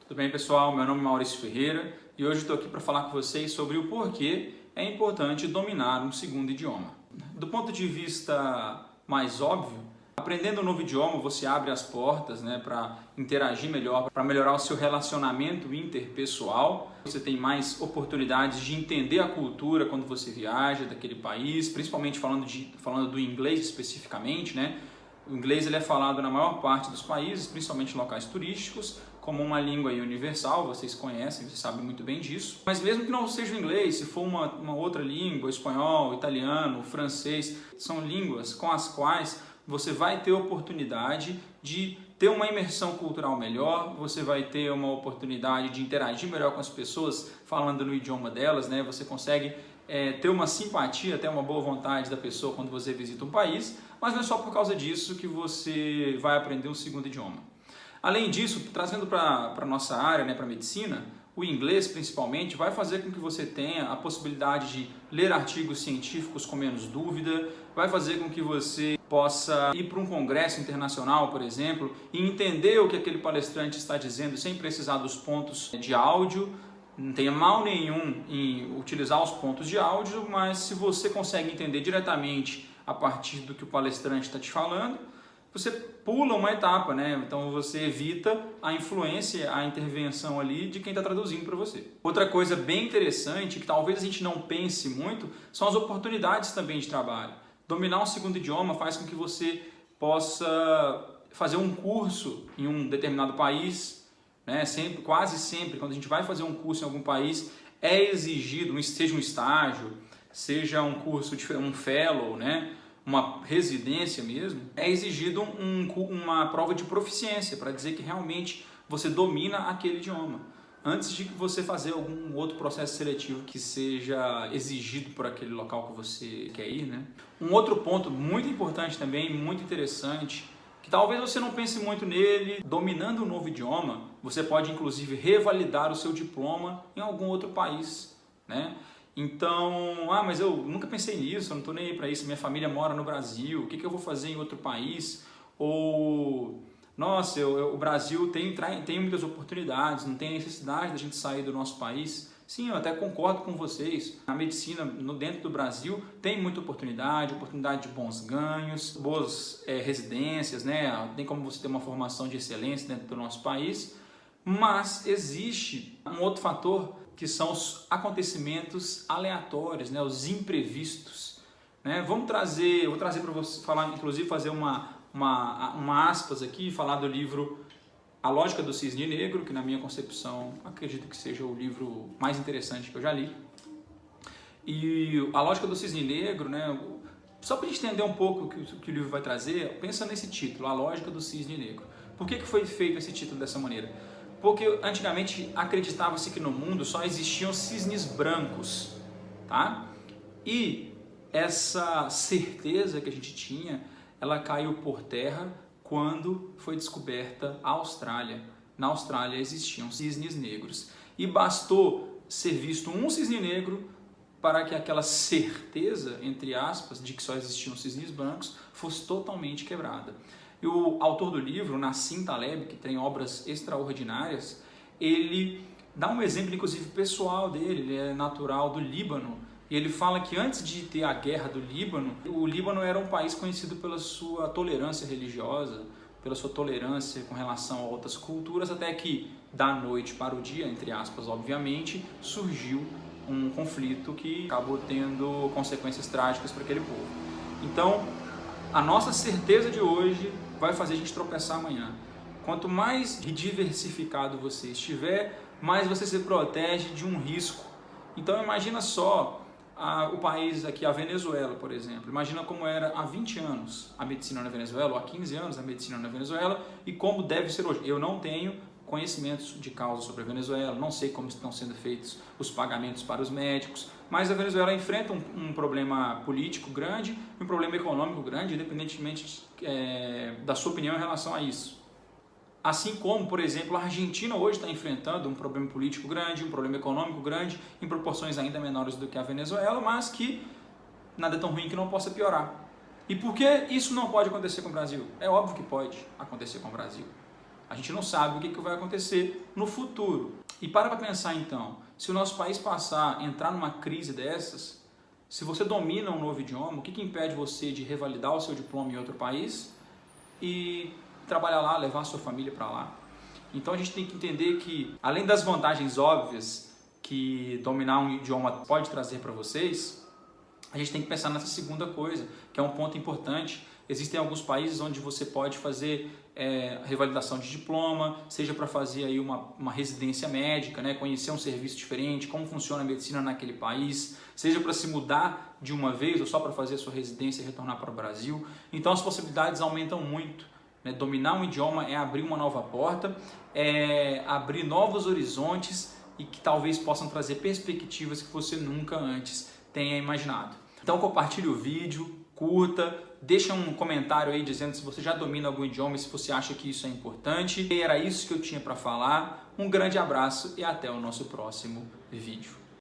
Tudo bem, pessoal? Meu nome é Maurício Ferreira e hoje estou aqui para falar com vocês sobre o porquê é importante dominar um segundo idioma. Do ponto de vista mais óbvio, aprendendo um novo idioma você abre as portas, para interagir melhor, para melhorar o seu relacionamento interpessoal. Você tem mais oportunidades de entender a cultura quando você viaja daquele país, principalmente falando do inglês especificamente, né? O inglês ele é falado na maior parte dos países, principalmente em locais turísticos, como uma língua universal, vocês conhecem, vocês sabem muito bem disso. Mas mesmo que não seja o inglês, se for uma outra língua, espanhol, italiano, francês, são línguas com as quais você vai ter oportunidade de ter uma imersão cultural melhor, você vai ter uma oportunidade de interagir melhor com as pessoas falando no idioma delas, né? Você consegue ter uma simpatia, até uma boa vontade da pessoa quando você visita um país, mas não é só por causa disso que você vai aprender um segundo idioma. Além disso, trazendo para a nossa área, para a medicina, o inglês principalmente vai fazer com que você tenha a possibilidade de ler artigos científicos com menos dúvida, vai fazer com que você possa ir para um congresso internacional, por exemplo, e entender o que aquele palestrante está dizendo sem precisar dos pontos de áudio. Não tem mal nenhum em utilizar os pontos de áudio, mas se você consegue entender diretamente a partir do que o palestrante está te falando, você pula uma etapa, né? Então você evita a influência, a intervenção ali de quem está traduzindo para você. Outra coisa bem interessante, que talvez a gente não pense muito, são as oportunidades também de trabalho. Dominar um segundo idioma faz com que você possa fazer um curso em um determinado país, né? Quase sempre, quando a gente vai fazer um curso em algum país, é exigido, seja um estágio, seja um curso, um fellow, né? Uma residência mesmo, é exigido uma prova de proficiência para dizer que realmente você domina aquele idioma, antes de você fazer algum outro processo seletivo que seja exigido por aquele local que você quer ir, né? Um outro ponto muito importante também, muito interessante, que talvez você não pense muito nele, dominando um novo idioma, você pode inclusive revalidar o seu diploma em algum outro país, né? Então, mas eu nunca pensei nisso, eu não estou nem aí para isso, minha família mora no Brasil, o que eu vou fazer em outro país? Ou, nossa, o Brasil tem muitas oportunidades, não tem necessidade da gente sair do nosso país. Sim, eu até concordo com vocês, a medicina dentro do Brasil tem muita oportunidade de bons ganhos, boas residências, né? Tem como você ter uma formação de excelência dentro do nosso país, mas existe um outro fator que são os acontecimentos aleatórios, né, os imprevistos, né? Vou trazer para você falar, inclusive fazer uma aspas aqui, falar do livro A Lógica do Cisne Negro, que na minha concepção acredito que seja o livro mais interessante que eu já li. E A Lógica do Cisne Negro, né, só para a gente entender um pouco o que o livro vai trazer, pensa nesse título, A Lógica do Cisne Negro. Por que foi feito esse título dessa maneira? Porque antigamente acreditava-se que no mundo só existiam cisnes brancos, tá? E essa certeza que a gente tinha, ela caiu por terra quando foi descoberta a Austrália. Na Austrália existiam cisnes negros e bastou ser visto um cisne negro para que aquela certeza, entre aspas, de que só existiam cisnes brancos fosse totalmente quebrada. E o autor do livro, Nassim Taleb, que tem obras extraordinárias, ele dá um exemplo, inclusive, pessoal dele, ele é natural do Líbano, e ele fala que antes de ter a guerra do Líbano, o Líbano era um país conhecido pela sua tolerância religiosa, pela sua tolerância com relação a outras culturas, até que, da noite para o dia, entre aspas, obviamente, surgiu um conflito que acabou tendo consequências trágicas para aquele povo. Então, a nossa certeza de hoje vai fazer a gente tropeçar amanhã. Quanto mais diversificado você estiver, mais você se protege de um risco. Então imagina só o país aqui, a Venezuela, por exemplo. Imagina como era há 20 anos a medicina na Venezuela, ou há 15 anos a medicina na Venezuela, e como deve ser hoje. Eu não tenho conhecimentos de causa sobre a Venezuela, não sei como estão sendo feitos os pagamentos para os médicos, mas a Venezuela enfrenta um problema político grande e um problema econômico grande, independentemente da sua opinião em relação a isso. Assim como, por exemplo, a Argentina hoje está enfrentando um problema político grande, um problema econômico grande, em proporções ainda menores do que a Venezuela, mas que nada é tão ruim que não possa piorar. E por que isso não pode acontecer com o Brasil? É óbvio que pode acontecer com o Brasil. A gente não sabe o que vai acontecer no futuro. E para pensar então, se o nosso país entrar numa crise dessas, se você domina um novo idioma, o que impede você de revalidar o seu diploma em outro país e trabalhar lá, levar a sua família para lá? Então a gente tem que entender que, além das vantagens óbvias que dominar um idioma pode trazer para vocês, a gente tem que pensar nessa segunda coisa, que é um ponto importante. Existem alguns países onde você pode fazer revalidação de diploma, seja para fazer aí uma residência médica, né, conhecer um serviço diferente, como funciona a medicina naquele país, seja para se mudar de uma vez ou só para fazer a sua residência e retornar para o Brasil. Então as possibilidades aumentam muito. Né? Dominar um idioma é abrir uma nova porta, é abrir novos horizontes e que talvez possam trazer perspectivas que você nunca antes tenha imaginado. Então compartilhe o vídeo, curta, deixa um comentário aí dizendo se você já domina algum idioma e se você acha que isso é importante. E era isso que eu tinha para falar. Um grande abraço e até o nosso próximo vídeo.